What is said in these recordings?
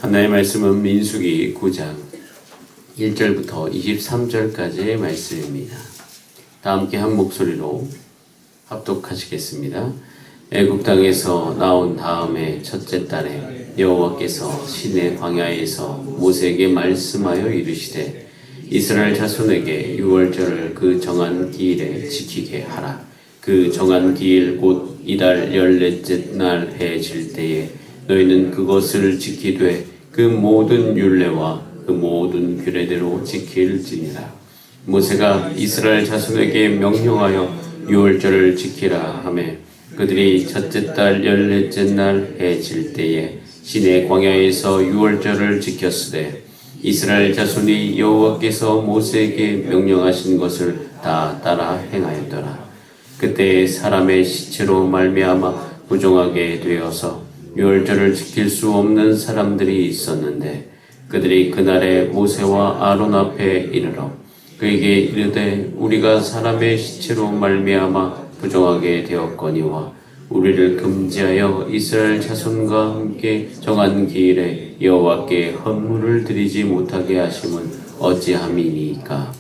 하나님의 말씀은 민수기 9장 1절부터 23절까지의 말씀입니다. 다 함께 한 목소리로 합독하시겠습니다. 애굽 땅에서 나온 다음에 첫째 달에 여호와께서 시내 광야에서 모세에게 말씀하여 이르시되 이스라엘 자손에게 유월절을 그 정한 기일에 지키게 하라. 그 정한 기일 곧 이달 14째 날 해 질 때에 너희는 그것을 지키되 그 모든 율례와 그 모든 규례대로 지킬지니라. 모세가 이스라엘 자손에게 명령하여 유월절을 지키라 하매 그들이 첫째 달 14째 날 해 질 때에 시내 광야에서 유월절을 지켰으되 이스라엘 자손이 여호와께서 모세에게 명령하신 것을 다 따라 행하였더라. 그때 사람의 시체로 말미암아 부정하게 되어서 유월절을 지킬 수 없는 사람들이 있었는데 그들이 그날에 모세와 아론 앞에 이르러 그에게 이르되 우리가 사람의 시체로 말미암아 부정하게 되었거니와 우리를 금지하여 이스라엘 자손과 함께 정한 기일에 여호와께 헌물을 드리지 못하게 하심은 어찌함이니까.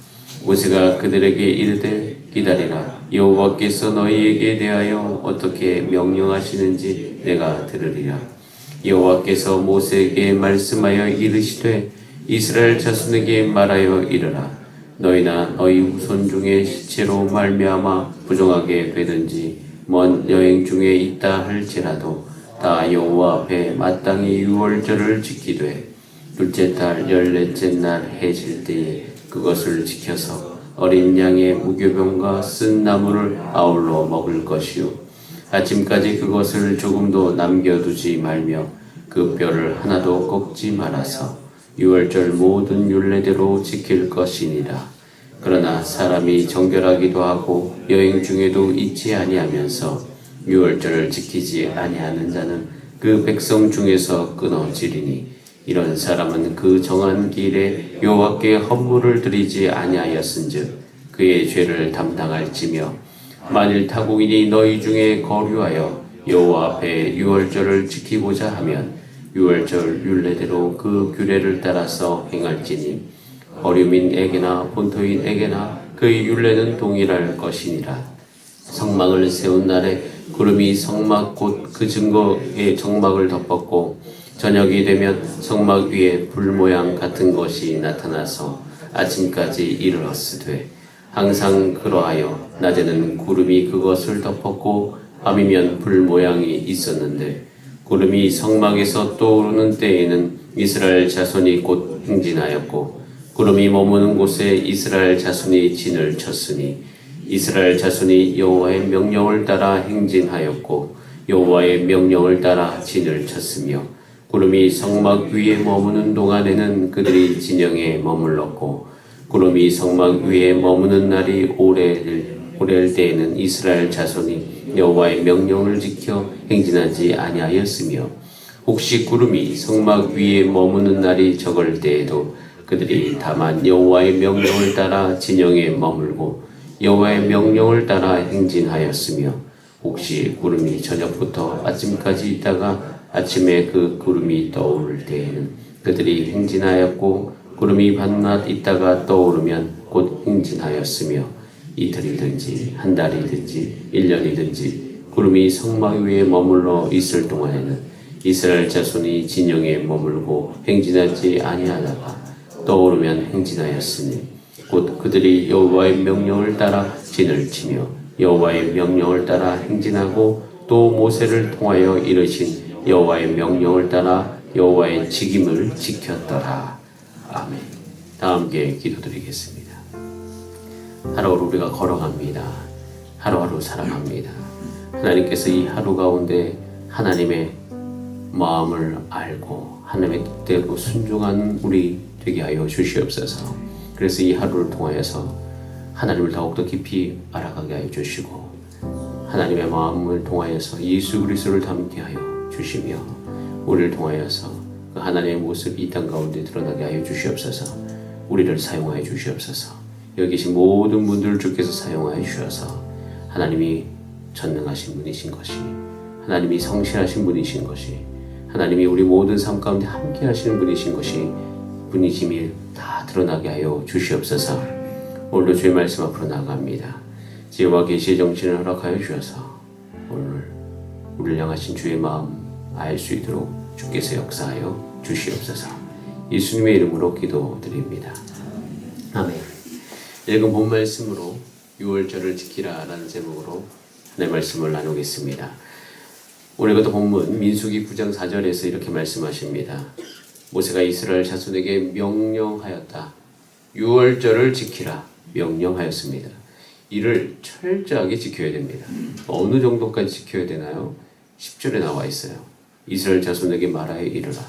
모세가 그들에게 이르되 기다리라. 여호와께서 너희에게 대하여 어떻게 명령하시는지 내가 들으리라. 여호와께서 모세에게 말씀하여 이르시되 이스라엘 자손에게 말하여 이르라. 너희나 너희 후손 중에 시체로 말미암아 부정하게 되든지 먼 여행 중에 있다 할지라도 다 여호와 앞에 마땅히 유월절을 지키되 둘째 달 14째 날 해 질 때에 그것을 지켜서 어린 양의 무교병과 쓴 나물을 아울러 먹을 것이요 아침까지 그것을 조금도 남겨두지 말며 그 뼈를 하나도 꺾지 말아서 유월절 모든 율례대로 지킬 것이니라. 그러나 사람이 정결하기도 하고 여행 중에도 잊지 아니하면서 유월절을 지키지 아니하는 자는 그 백성 중에서 끊어지리니 이런 사람은 그 정한 기일에 여호와께 헌물을 드리지 아니하였은즉 그의 죄를 담당할지며 만일 타국인이 너희 중에 거류하여 여호와 앞에 유월절을 지키고자 하면 유월절 율례대로 그 규례를 따라서 행할지니 어류민에게나 본토인에게나 그의 율례는 동일할 것이니라. 성막을 세운 날에 구름이 성막 곧 그 증거의 정막을 덮었고 저녁이 되면 성막 위에 불 모양 같은 것이 나타나서 아침까지 이르렀으되 항상 그러하여 낮에는 구름이 그것을 덮었고 밤이면 불 모양이 있었는데 구름이 성막에서 떠오르는 때에는 이스라엘 자손이 곧 행진하였고 구름이 머무는 곳에 이스라엘 자손이 진을 쳤으니 이스라엘 자손이 여호와의 명령을 따라 행진하였고 여호와의 명령을 따라 진을 쳤으며 구름이 성막 위에 머무는 동안에는 그들이 진영에 머물렀고 구름이 성막 위에 머무는 날이 오래일 때에는 이스라엘 자손이 여호와의 명령을 지켜 행진하지 아니하였으며 혹시 구름이 성막 위에 머무는 날이 적을 때에도 그들이 다만 여호와의 명령을 따라 진영에 머물고 여호와의 명령을 따라 행진하였으며 혹시 구름이 저녁부터 아침까지 있다가 아침에 그 구름이 떠오를 때에는 그들이 행진하였고 구름이 밤낮 있다가 떠오르면 곧 행진하였으며 이틀이든지 한 달이든지 1년이든지 구름이 성막 위에 머물러 있을 동안에는 이스라엘 자손이 진영에 머물고 행진하지 아니하다가 떠오르면 행진하였으니 곧 그들이 여호와의 명령을 따라 진을 치며 여호와의 명령을 따라 행진하고 또 모세를 통하여 이르신 여호와의 명령을 따라 여호와의 직임을 지켰더라. 아멘. 다 함께 기도드리겠습니다. 하루하루 우리가 걸어갑니다. 하루하루 살아갑니다. 하나님께서 이 하루 가운데 하나님의 마음을 알고 하나님의 뜻대로 순종한 우리 되게 하여 주시옵소서. 그래서 이 하루를 통하여서 하나님을 더욱더 깊이 알아가게 하여 주시고 하나님의 마음을 통하여서 예수 그리스도를 닮게 하여 주시며 우리를 통하여서 그 하나님의 모습이 이 땅 가운데 드러나게 하여 주시옵소서. 우리를 사용하여 주시옵소서. 여기 계신 모든 분들을 주께서 사용하여 주셔서 하나님이 전능하신 분이신 것이 하나님이 성실하신 분이신 것이 하나님이 우리 모든 삶 가운데 함께 하시는 분이신 것이 분이심이 다 드러나게 하여 주시옵소서. 오늘도 주의 말씀 앞으로 나갑니다. 지혜와 계시의 정신을 허락하여 주셔서 오늘 우리를 향하신 주의 마음 알 수 있도록 주께서 역사하여 주시옵소서. 예수님의 이름으로 기도드립니다. 아멘. 읽은 본 말씀으로 6월절을 지키라 라는 제목으로 하나님의 말씀을 나누겠습니다. 오늘부터 본문 민수기 9장 4절에서 이렇게 말씀하십니다. 모세가 이스라엘 자손에게 명령하였다. 6월절을 지키라 명령하였습니다. 이를 철저하게 지켜야 됩니다. 어느 정도까지 지켜야 되나요? 10절에 나와 있어요. 이스라엘 자손에게 말하여 이르라.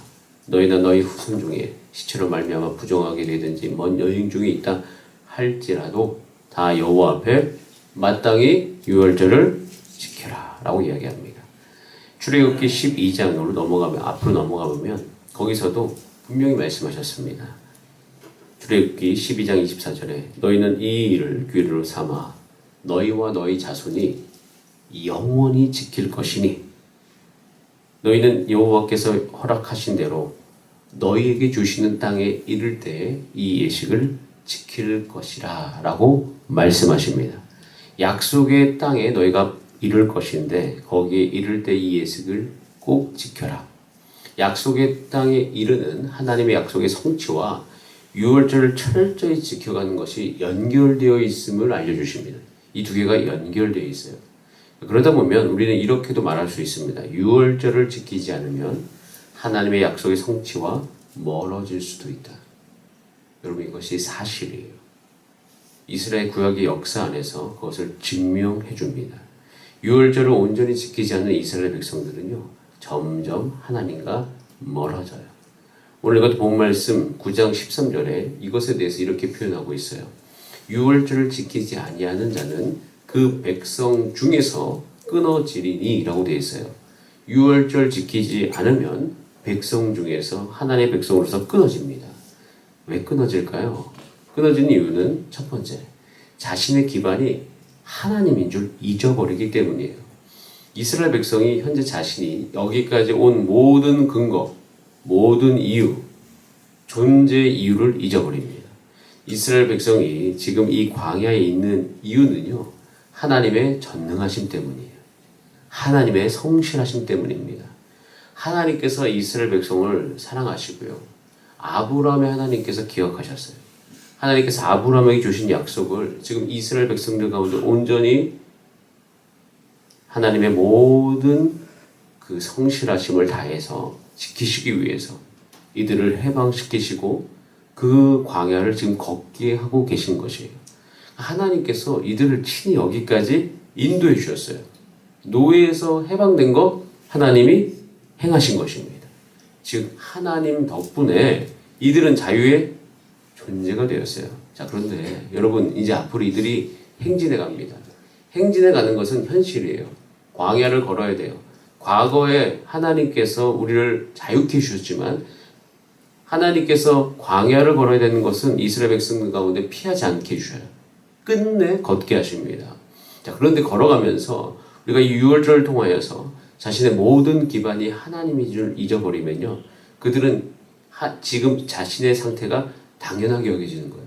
너희나 너희 후손 중에 시체로 말미암아 부정하게 되든지 먼 여행 중에 있다 할지라도 다 여호와 앞에 마땅히 6월절을 지켜라 라고 이야기합니다. 출애굽기 12장으로 앞으로 넘어가 보면 거기서도 분명히 말씀하셨습니다. 출애굽기 12장 24절에 너희는 이 일을 규례로 삼아 너희와 너희 자손이 영원히 지킬 것이니 너희는 여호와께서 허락하신 대로 너희에게 주시는 땅에 이를 때에 이 예식을 지킬 것이라 라고 말씀하십니다. 약속의 땅에 너희가 이룰 것인데 거기에 이를 때 이 예식을 꼭 지켜라. 약속의 땅에 이르는 하나님의 약속의 성취와 6월절을 철저히 지켜가는 것이 연결되어 있음을 알려주십니다. 이 두 개가 연결되어 있어요. 그러다 보면 우리는 이렇게도 말할 수 있습니다. 6월절을 지키지 않으면 하나님의 약속의 성취와 멀어질 수도 있다. 여러분 이것이 사실이에요. 이스라엘 구약의 역사 안에서 그것을 증명해 줍니다. 6월절을 온전히 지키지 않는 이스라엘 백성들은요. 점점 하나님과 멀어져요. 오늘 이것 본 말씀 9장 13절에 이것에 대해서 이렇게 표현하고 있어요. 6월절을 지키지 아니하는 자는 그 백성 중에서 끊어지리니 라고 되어 있어요. 6월절 지키지 않으면 백성 중에서 하나님의 백성으로서 끊어집니다. 왜 끊어질까요? 끊어진 이유는 첫 번째, 자신의 기반이 하나님인 줄 잊어버리기 때문이에요. 이스라엘 백성이 현재 자신이 여기까지 온 모든 근거, 모든 이유, 존재 이유를 잊어버립니다. 이스라엘 백성이 지금 이 광야에 있는 이유는요. 하나님의 전능하심 때문이에요. 하나님의 성실하심 때문입니다. 하나님께서 이스라엘 백성을 사랑하시고요. 아브라함의 하나님께서 기억하셨어요. 하나님께서 아브라함에게 주신 약속을 지금 이스라엘 백성들 가운데 온전히 하나님의 모든 그 성실하심을 다해서 지키시기 위해서 이들을 해방시키시고 그 광야를 지금 걷게 하고 계신 것이에요. 하나님께서 이들을 친히 여기까지 인도해 주셨어요. 노예에서 해방된 거 하나님이 행하신 것입니다. 즉 하나님 덕분에 이들은 자유의 존재가 되었어요. 자, 그런데 여러분 이제 앞으로 이들이 행진해 갑니다. 행진해 가는 것은 현실이에요. 광야를 걸어야 돼요. 과거에 하나님께서 우리를 자유케 해주셨지만 하나님께서 광야를 걸어야 되는 것은 이스라엘 백성들 가운데 피하지 않게 해주셔요. 끝내 걷게 하십니다. 자, 그런데 걸어가면서 우리가 이 6월절을 통하여서 자신의 모든 기반이 하나님인 줄 잊어버리면요. 그들은 지금 자신의 상태가 당연하게 여겨지는 거예요.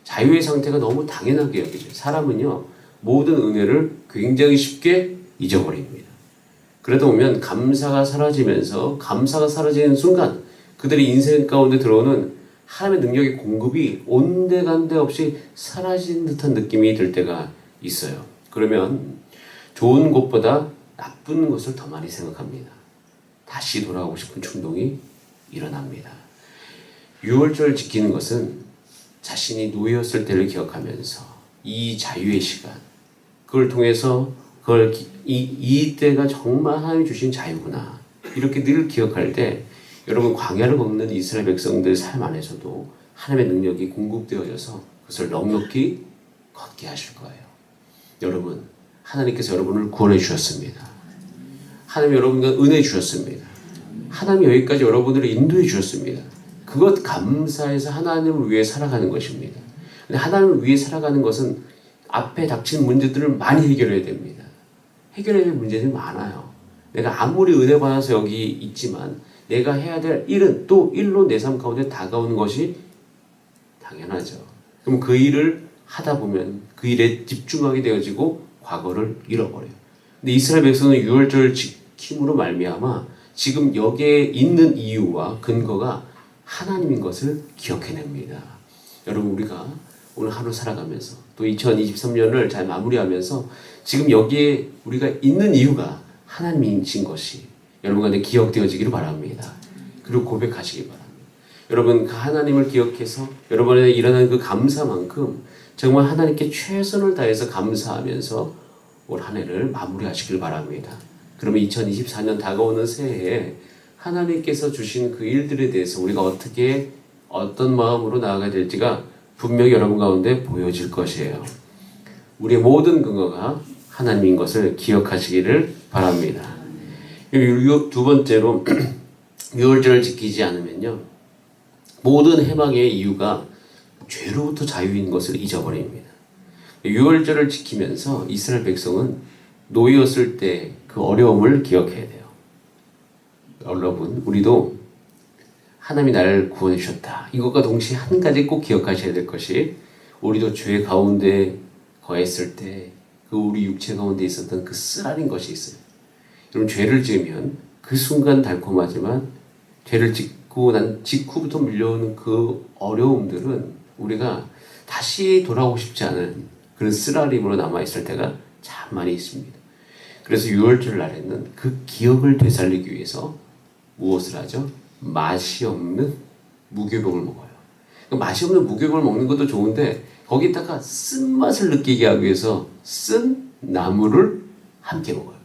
자유의 상태가 너무 당연하게 여겨져요. 사람은요. 모든 은혜를 굉장히 쉽게 잊어버립니다. 그러다 보면 감사가 사라지면서 감사가 사라지는 순간 그들의 인생 가운데 들어오는 하나님의 능력의 공급이 온데간데 없이 사라진 듯한 느낌이 들 때가 있어요. 그러면 좋은 것보다 나쁜 것을 더 많이 생각합니다. 다시 돌아가고 싶은 충동이 일어납니다. 6월절 지키는 것은 자신이 노예였을 때를 기억하면서 이 자유의 시간, 그걸 통해서 이때가 정말 하나님이 주신 자유구나. 이렇게 늘 기억할 때 여러분 광야를 걷는 이스라엘 백성들 삶 안에서도 하나님의 능력이 공급되어져서 그것을 넉넉히 걷게 하실 거예요. 여러분 하나님께서 여러분을 구원해 주셨습니다. 하나님 여러분과 은혜 주셨습니다. 하나님 여기까지 여러분들을 인도해 주셨습니다. 그것 감사해서 하나님을 위해 살아가는 것입니다. 근데 하나님을 위해 살아가는 것은 앞에 닥친 문제들을 많이 해결해야 됩니다. 해결해야 될 문제들이 많아요. 내가 아무리 은혜 받아서 여기 있지만 내가 해야 될 일은 또 일로 내 삶 가운데 다가오는 것이 당연하죠. 그럼 그 일을 하다 보면 그 일에 집중하게 되어지고 과거를 잃어버려요. 근데 이스라엘 백성은 유월절 지킴으로 말미암아 지금 여기에 있는 이유와 근거가 하나님인 것을 기억해냅니다. 여러분, 우리가 오늘 하루 살아가면서 또 2023년을 잘 마무리하면서 지금 여기에 우리가 있는 이유가 하나님이신 것이 여러분 가운데 기억되어지기를 바랍니다. 그리고 고백하시기 바랍니다. 여러분, 그 하나님을 기억해서 여러분에 일어나는 그 감사만큼 정말 하나님께 최선을 다해서 감사하면서 올 한 해를 마무리하시길 바랍니다. 그러면 2024년 다가오는 새해에 하나님께서 주신 그 일들에 대해서 우리가 어떤 마음으로 나아가야 될지가 분명히 여러분 가운데 보여질 것이에요. 우리의 모든 근거가 하나님인 것을 기억하시기를 바랍니다. 두 번째로 유월절을 지키지 않으면요, 모든 해방의 이유가 죄로부터 자유인 것을 잊어버립니다. 유월절을 지키면서 이스라엘 백성은 노예였을 때 그 어려움을 기억해야 돼요. 여러분, 우리도 하나님이 나를 구원해 주셨다. 이것과 동시에 한 가지 꼭 기억하셔야 될 것이, 우리도 죄 가운데 거했을 때 그 우리 육체 가운데 있었던 그 쓰라린 것이 있어요. 여러분, 죄를 지으면 그 순간 달콤하지만 죄를 짓고 난 직후부터 밀려오는 그 어려움들은 우리가 다시 돌아오고 싶지 않은 그런 쓰라림으로 남아있을 때가 참 많이 있습니다. 그래서 유월절 날에는 그 기억을 되살리기 위해서 무엇을 하죠? 맛이 없는 무교병을 먹어요. 맛이 없는 무교병을 먹는 것도 좋은데 거기다가 쓴맛을 느끼게 하기 위해서 쓴 나물을 함께 먹어요.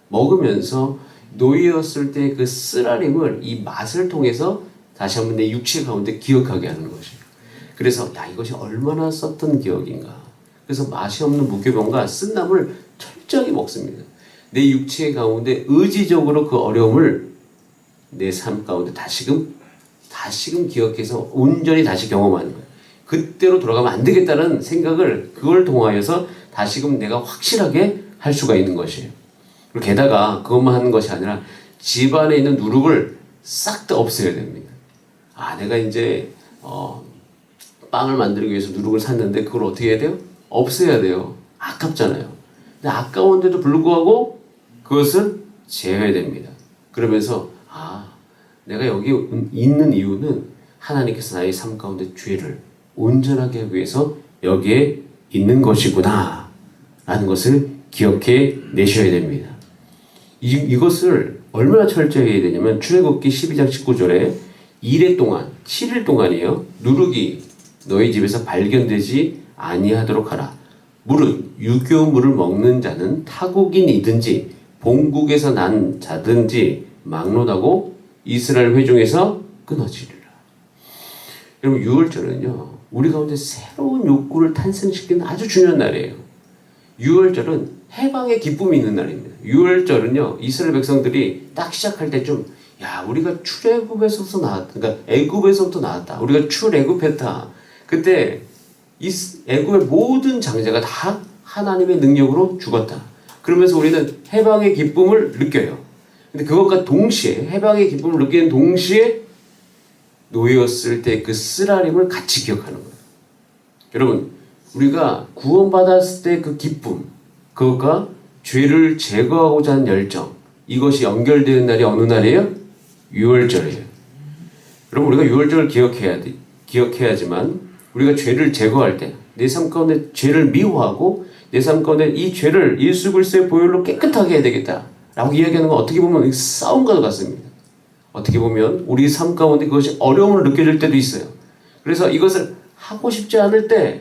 먹으면서 노예였을 때 그 쓰라림을 이 맛을 통해서 다시 한번 내 육체 가운데 기억하게 하는 것이에요. 그래서 이것이 얼마나 썼던 기억인가. 그래서 맛이 없는 무교병과 쓴 나물을 철저하게 먹습니다. 내 육체 가운데 의지적으로 그 어려움을 내 삶 가운데 다시금 기억해서 온전히 다시 경험하는 거예요. 그때로 돌아가면 안 되겠다는 생각을 그걸 통하여서 다시금 내가 확실하게 할 수가 있는 것이에요. 그리고 게다가 그것만 하는 것이 아니라 집안에 있는 누룩을 싹 다 없애야 됩니다. 내가 이제 빵을 만들기 위해서 누룩을 샀는데 그걸 어떻게 해야 돼요? 없애야 돼요. 아깝잖아요. 근데 아까운데도 불구하고 그것을 제어해야 됩니다. 그러면서 내가 여기 있는 이유는 하나님께서 나의 삶 가운데 죄를 온전하게 하기 위해서 여기에 있는 것이구나 라는 것을 기억해 내셔야 됩니다. 이것을 얼마나 철저히 해야 되냐면 출애굽기 12장 19절에 7일 동안이요, 누룩이 너희 집에서 발견되지 아니하도록 하라. 물은 유교물을 먹는 자는 타국인이든지 본국에서 난 자든지 막론하고 이스라엘 회중에서 끊어지리라. 여러분, 유월절은요, 우리 가운데 새로운 욕구를 탄생시키는 아주 중요한 날이에요. 유월절은 해방의 기쁨이 있는 날입니다. 유월절은요, 이스라엘 백성들이 딱 시작할 때쯤, 우리가 출애굽에서부터 나왔다. 그러니까 애굽에서부터 나왔다. 우리가 출애굽했다. 그때 애굽의 모든 장자가 다 하나님의 능력으로 죽었다. 그러면서 우리는 해방의 기쁨을 느껴요. 근데 그것과 동시에, 해방의 기쁨을 느끼는 동시에 노예였을 때 그 쓰라림을 같이 기억하는 거예요. 여러분, 우리가 구원받았을 때 그 기쁨, 그것과 죄를 제거하고자 하는 열정, 이것이 연결되는 날이 어느 날이에요? 유월절이에요. 여러분, 우리가 유월절을 기억해야지만 우리가 죄를 제거할 때, 내 삶 가운데 죄를 미워하고 내 삶 가운데 이 죄를 일수불세 보혈로 깨끗하게 해야 되겠다 라고 이야기하는 건 어떻게 보면 싸움과도 같습니다. 어떻게 보면 우리 삶 가운데 그것이 어려움을 느껴질 때도 있어요. 그래서 이것을 하고 싶지 않을 때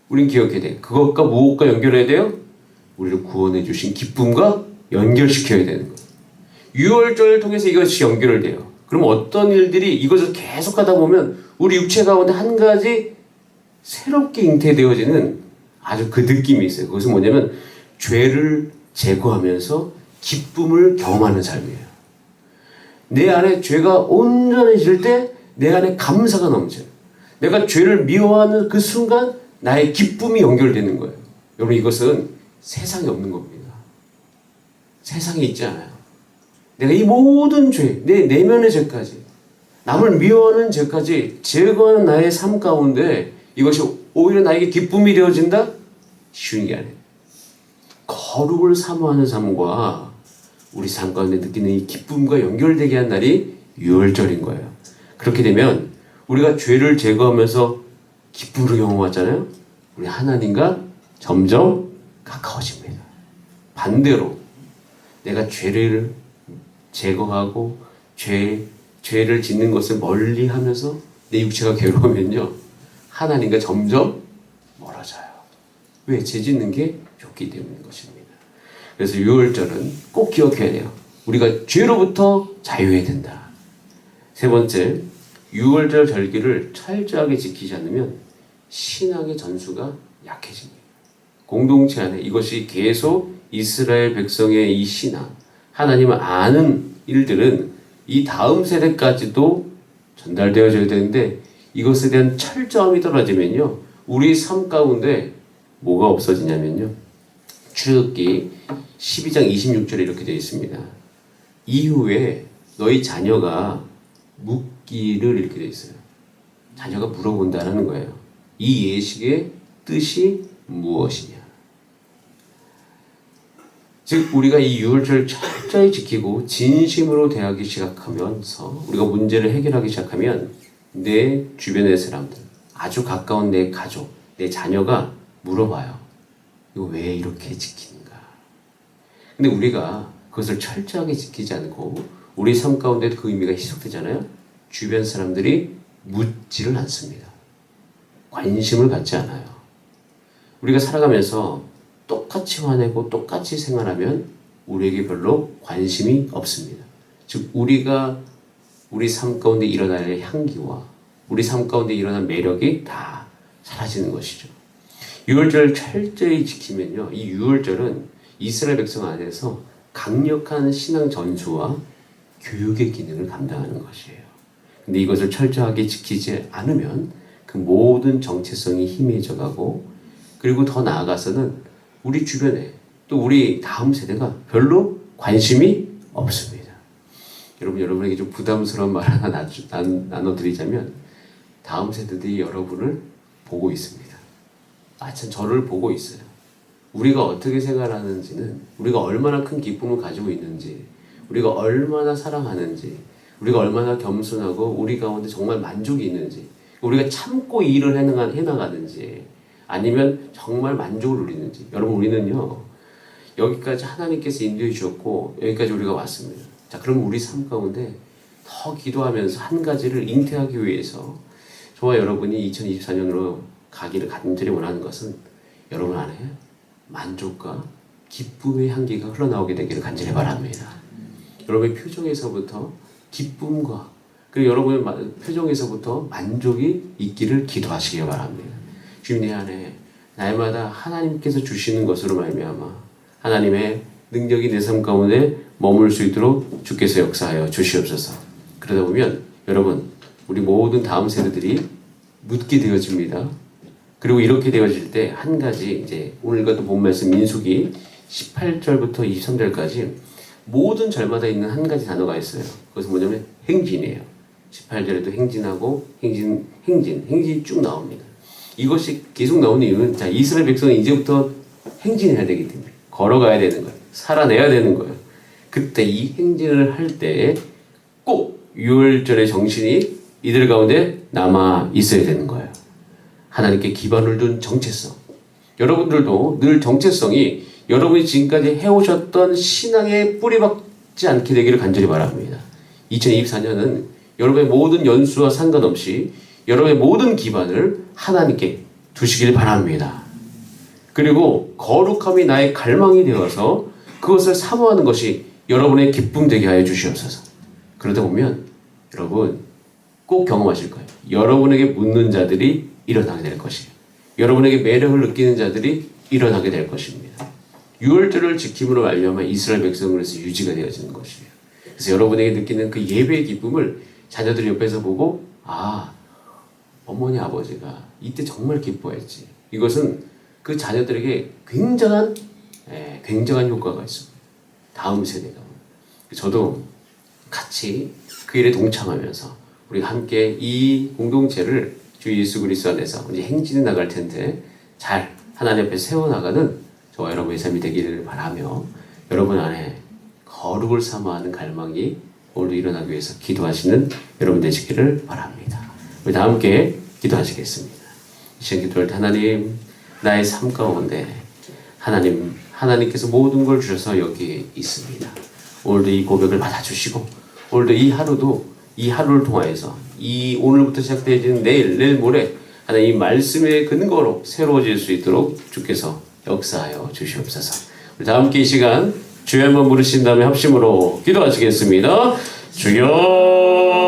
우린 기억해야 돼요. 그것과 무엇과 연결해야 돼요? 우리를 구원해 주신 기쁨과 연결시켜야 되는 거예요. 유월절을 통해서 이것이 연결돼요. 그럼 어떤 일들이 이것을 계속하다 보면 우리 육체 가운데 한 가지 새롭게 잉태되어지는 아주 그 느낌이 있어요. 그것은 뭐냐면 죄를 제거하면서 기쁨을 경험하는 삶이에요. 내 안에 죄가 온전해질 때 내 안에 감사가 넘쳐요. 내가 죄를 미워하는 그 순간 나의 기쁨이 연결되는 거예요. 여러분, 이것은 세상에 없는 겁니다. 세상에 있지 않아요. 내가 이 모든 죄, 내 내면의 죄까지, 남을 미워하는 죄까지 제거하는 나의 삶 가운데 이것이 오히려 나에게 기쁨이 되어진다? 쉬운 게 아니에요. 거룩을 사모하는 삶과 우리 삶 가운데 느끼는 이 기쁨과 연결되게 한 날이 유월절인 거예요. 그렇게 되면 우리가 죄를 제거하면서 기쁨으로 경험하잖아요. 우리 하나님과 점점 가까워집니다. 반대로 내가 죄를 제거하고 죄를 짓는 것을 멀리 하면서 내 육체가 괴로우면요, 하나님과 점점 멀어져요. 왜? 죄 짓는 게 좋기 때문인 것입니다. 그래서 유월절은 꼭 기억해야 돼요. 우리가 죄로부터 자유해야 된다. 세 번째, 유월절 절기를 철저하게 지키지 않으면 신앙의 전수가 약해집니다. 공동체 안에 이것이 계속 이스라엘 백성의 이 신앙, 하나님을 아는 일들은 이 다음 세대까지도 전달되어져야 되는데, 이것에 대한 철저함이 떨어지면요, 우리 삶 가운데 뭐가 없어지냐면요, 출애굽기 12장 26절에 이렇게 되어 있습니다. 이후에 너희 자녀가 묻기를, 이렇게 되어 있어요. 자녀가 물어본다는 거예요. 이 예식의 뜻이 무엇이냐. 즉 우리가 이 유월절 철저히 지키고 진심으로 대하기 시작하면서, 우리가 문제를 해결하기 시작하면 내 주변의 사람들, 아주 가까운 내 가족, 내 자녀가 물어봐요. 이거 왜 이렇게 지키는가? 근데 우리가 그것을 철저하게 지키지 않고 우리 삶 가운데 그 의미가 희석되잖아요. 주변 사람들이 묻지를 않습니다. 관심을 갖지 않아요. 우리가 살아가면서 똑같이 화내고 똑같이 생활하면 우리에게 별로 관심이 없습니다. 즉 우리가 우리 삶 가운데 일어날 향기와 우리 삶 가운데 일어난 매력이 다 사라지는 것이죠. 유월절 철저히 지키면요, 이 유월절은 이스라엘 백성 안에서 강력한 신앙 전수와 교육의 기능을 감당하는 것이에요. 근데 이것을 철저하게 지키지 않으면 그 모든 정체성이 희미해져 가고, 그리고 더 나아가서는 우리 주변에 또 우리 다음 세대가 별로 관심이 없습니다. 여러분에게 좀 부담스러운 말 하나 나눠드리자면, 다음 세대들이 여러분을 보고 있습니다. 참 저를 보고 있어요. 우리가 어떻게 생활하는지는, 우리가 얼마나 큰 기쁨을 가지고 있는지, 우리가 얼마나 사랑하는지, 우리가 얼마나 겸손하고 우리 가운데 정말 만족이 있는지, 우리가 참고 일을 해나가는지, 아니면 정말 만족을 누리는지. 여러분, 우리는요, 여기까지 하나님께서 인도해 주셨고 여기까지 우리가 왔습니다. 자, 그럼 우리 삶 가운데 더 기도하면서 한 가지를 잉태하기 위해서, 저와 여러분이 2024년으로 가기를 간절히 원하는 것은 여러분 안에 만족과 기쁨의 향기가 흘러나오게 되기를 간절히 바랍니다. 여러분의 표정에서부터 기쁨과, 그리고 여러분의 표정에서부터 만족이 있기를 기도하시기 바랍니다. 주님, 내 안에 날마다 하나님께서 주시는 것으로 말미암아 하나님의 능력이 내 삶 가운데 머물 수 있도록 주께서 역사하여 주시옵소서. 그러다 보면 여러분, 우리 모든 다음 세대들이 묻게 되어집니다. 그리고 이렇게 되어질 때 한 가지, 이제 오늘과 또 본 말씀 민수기 18절부터 23절까지 모든 절마다 있는 한 가지 단어가 있어요. 그것은 뭐냐면 행진이에요. 18절에도 행진하고 행진이 쭉 나옵니다. 이것이 계속 나오는 이유는, 자, 이스라엘 백성은 이제부터 행진해야 되기 때문에 걸어가야 되는 거예요. 살아내야 되는 거예요. 그때 이 행진을 할 때 꼭 유월절의 정신이 이들 가운데 남아 있어야 되는 거예요. 하나님께 기반을 둔 정체성. 여러분들도 늘 정체성이 여러분이 지금까지 해오셨던 신앙에 뿌리박지 않게 되기를 간절히 바랍니다. 2024년은 여러분의 모든 연수와 상관없이 여러분의 모든 기반을 하나님께 두시길 바랍니다. 그리고 거룩함이 나의 갈망이 되어서 그것을 사모하는 것이 여러분의 기쁨 되게 하여 주시옵소서. 그러다 보면 여러분 꼭 경험하실 거예요. 여러분에게 묻는 자들이 일어나게 될 것이에요. 여러분에게 매력을 느끼는 자들이 일어나게 될 것입니다. 유월절을 지킴으로 말미암아 이스라엘 백성으로서 유지가 되어지는 것이에요. 그래서 여러분에게 느끼는 그 예배의 기쁨을 자녀들이 옆에서 보고, 아, 어머니 아버지가 이때 정말 기뻐했지. 이것은 그 자녀들에게 굉장한 효과가 있습니다. 다음 세대가. 저도 같이 그 일에 동참하면서 우리가 함께 이 공동체를 주 예수 그리스도 안에서 이제 행진해 나갈 텐데 잘 하나님 앞에 세워나가는 저와 여러분의 삶이 되기를 바라며 여러분 안에 거룩을 사모하는 갈망이 오늘도 일어나기 위해서 기도하시는 여러분 되시기를 바랍니다. 우리 다 함께 기도하시겠습니다. 이 시간 기도할 때 하나님 나의 삶 가운데 하나님께서 모든 걸 주셔서 여기 있습니다. 오늘도 이 고백을 받아주시고 오늘도 이 하루를 통하여서 이 오늘부터 시작되어지는 내일 모레 하나님 이 말씀의 근거로 새로워질 수 있도록 주께서 역사하여 주시옵소서. 우리 다 함께 이 시간 주여 한번 부르신 다음에 합심으로 기도하시겠습니다. 주여